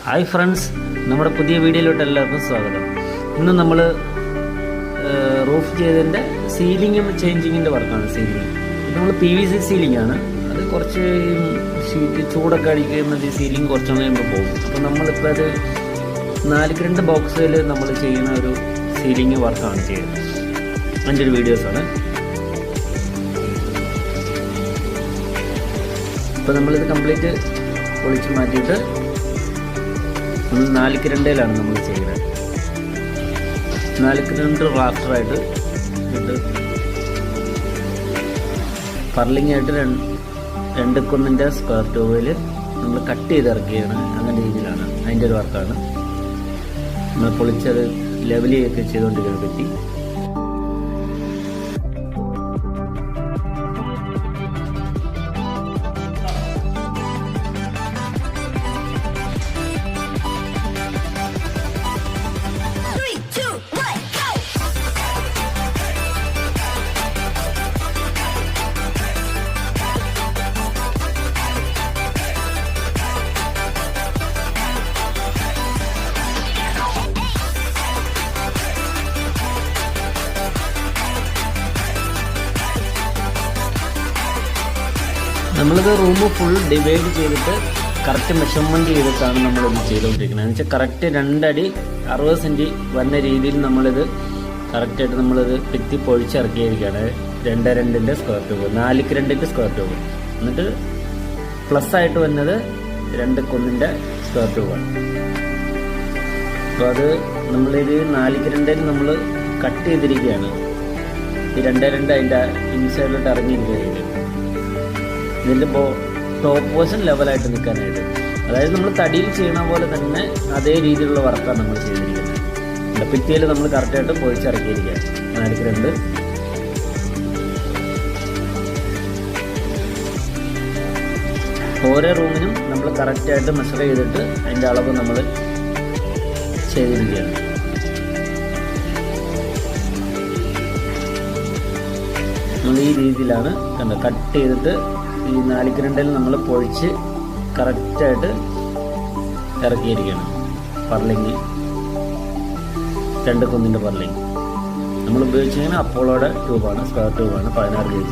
Hi friends, നമ്മുടെ പുതിയ വീഡിയോയിലോട്ട് എല്ലാവർക്കും സ്വാഗതം. ഇന്ന് നമ്മൾ റൂഫ് ചെയ്തതിൻ്റെ സീലിങ്ങും ചേഞ്ചിങ്ങിൻ്റെ വർക്കാണ്. സീലിംഗ് ഇത് നമ്മൾ PVC സീലിംഗ് ആണ്. അത് കുറച്ച് ഷീറ്റ് ചൂടൊക്കെ അടിക്കുന്നത് ഈ സീലിംഗ് കുറച്ച് കഴിയുമ്പോൾ പോകും. അപ്പോൾ നമ്മളിപ്പോൾ അത് 4x2 ബോക്സിൽ നമ്മൾ ചെയ്യുന്ന ഒരു സീലിംഗ് വർക്കാണ് ചെയ്യുന്നത്. അതിൻ്റെ ഒരു വീഡിയോസാണ്. ഇപ്പോൾ നമ്മളിത് കംപ്ലീറ്റ് പൊളിച്ച് മാറ്റിയിട്ട് 4x2 നമ്മൾ ചെയ്യുന്നത്. 4x2 റാഫ്റ്ററായിട്ട് ഇട്ട് പർലിംഗ് ആയിട്ട് 2 സ്ക്വയർ ട്യൂബിൽ നമ്മൾ കട്ട് ചെയ്ത് ഇറക്കുകയാണ്. അങ്ങനെ രീതിയിലാണ് അതിൻ്റെ ഒരു വർക്കാണ്. നമ്മൾ പൊളിച്ചത് ലെവൽ ചെയ്യൊക്കെ ചെയ്തുകൊണ്ടിരിക്കുന്നത് പറ്റി. നമ്മളിത് റൂം ഫുൾ ഡിവൈഡ് ചെയ്തിട്ട് കറക്റ്റ് മെഷർമെൻറ്റ് ചെയ്തിട്ടാണ് നമ്മളിത് ചെയ്തുകൊണ്ടിരിക്കുന്നത്. എന്ന് വെച്ചാൽ കറക്റ്റ് 2 അടി 60 സെൻറ്റി വന്ന രീതിയിൽ നമ്മളിത് കറക്റ്റായിട്ട് നമ്മളിത് ഭിത്തി പൊഴിച്ചിറക്കിയിരിക്കുകയാണ്. 2x2 square tube, 4x2 square tube. എന്നിട്ട് പ്ലസ് ആയിട്ട് വന്നത് 2x1 സ്ക്വയർ ട്യൂബാണ്. അപ്പോൾ അത് നമ്മളിത് 4x2 നമ്മൾ കട്ട് ചെയ്തിരിക്കുകയാണ്. ഈ 2x2 അതിൻ്റെ ഇൻസൈഡിലോട്ട് ഇറങ്ങിയിരിക്കുകയാണ്. ഇതിൻ്റെ ടോപ്പ് പോർഷൻ ലെവലായിട്ട് നിൽക്കാനായിട്ട്, അതായത് നമ്മൾ തടിയിൽ ചെയ്യണ പോലെ തന്നെ അതേ രീതിയിലുള്ള വർക്കാണ് നമ്മൾ ചെയ്തിരിക്കുന്നത്. ഭിത്തിയിൽ നമ്മൾ കറക്റ്റായിട്ട് പൊഴിച്ചിറക്കിയിരിക്കുകയാണ്. 4x2 ഓരോ റൂമിനും നമ്മൾ കറക്റ്റായിട്ട് മെഷർ ചെയ്തിട്ട് അതിൻ്റെ അളവ് നമ്മൾ ചെയ്തിരിക്കുകയാണ്. നമ്മൾ ഈ രീതിയിലാണ് കട്ട് ചെയ്തിട്ട് ഈ 4x2 നമ്മൾ പൊഴിച്ച് കറക്റ്റായിട്ട് ഇറക്കിയിരിക്കുകയാണ്. പർലിങ് 2x1 പർലിങ് നമ്മൾ ഉപയോഗിച്ചിരിക്കുന്നത് അപ്പോളോയുടെ ട്യൂബാണ്, സ്ക്വയർ ട്യൂബാണ്, 16 kg.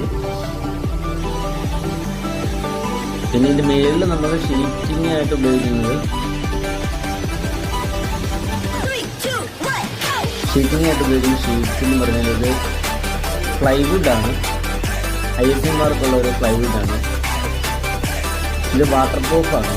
പിന്നെ ഇതിൻ്റെ മേളിൽ നമ്മൾ ഷീറ്റിംഗ് ആയിട്ട് ഉപയോഗിക്കുന്നത് ഷീറ്റ് എന്ന് പറഞ്ഞാൽ ഇത് പ്ലൈവുഡാണ്. ISI മാർക്കുള്ള ഒരു പ്ലൈവുഡാണ്. ഇത് വാട്ടർ പ്രൂഫാണ്.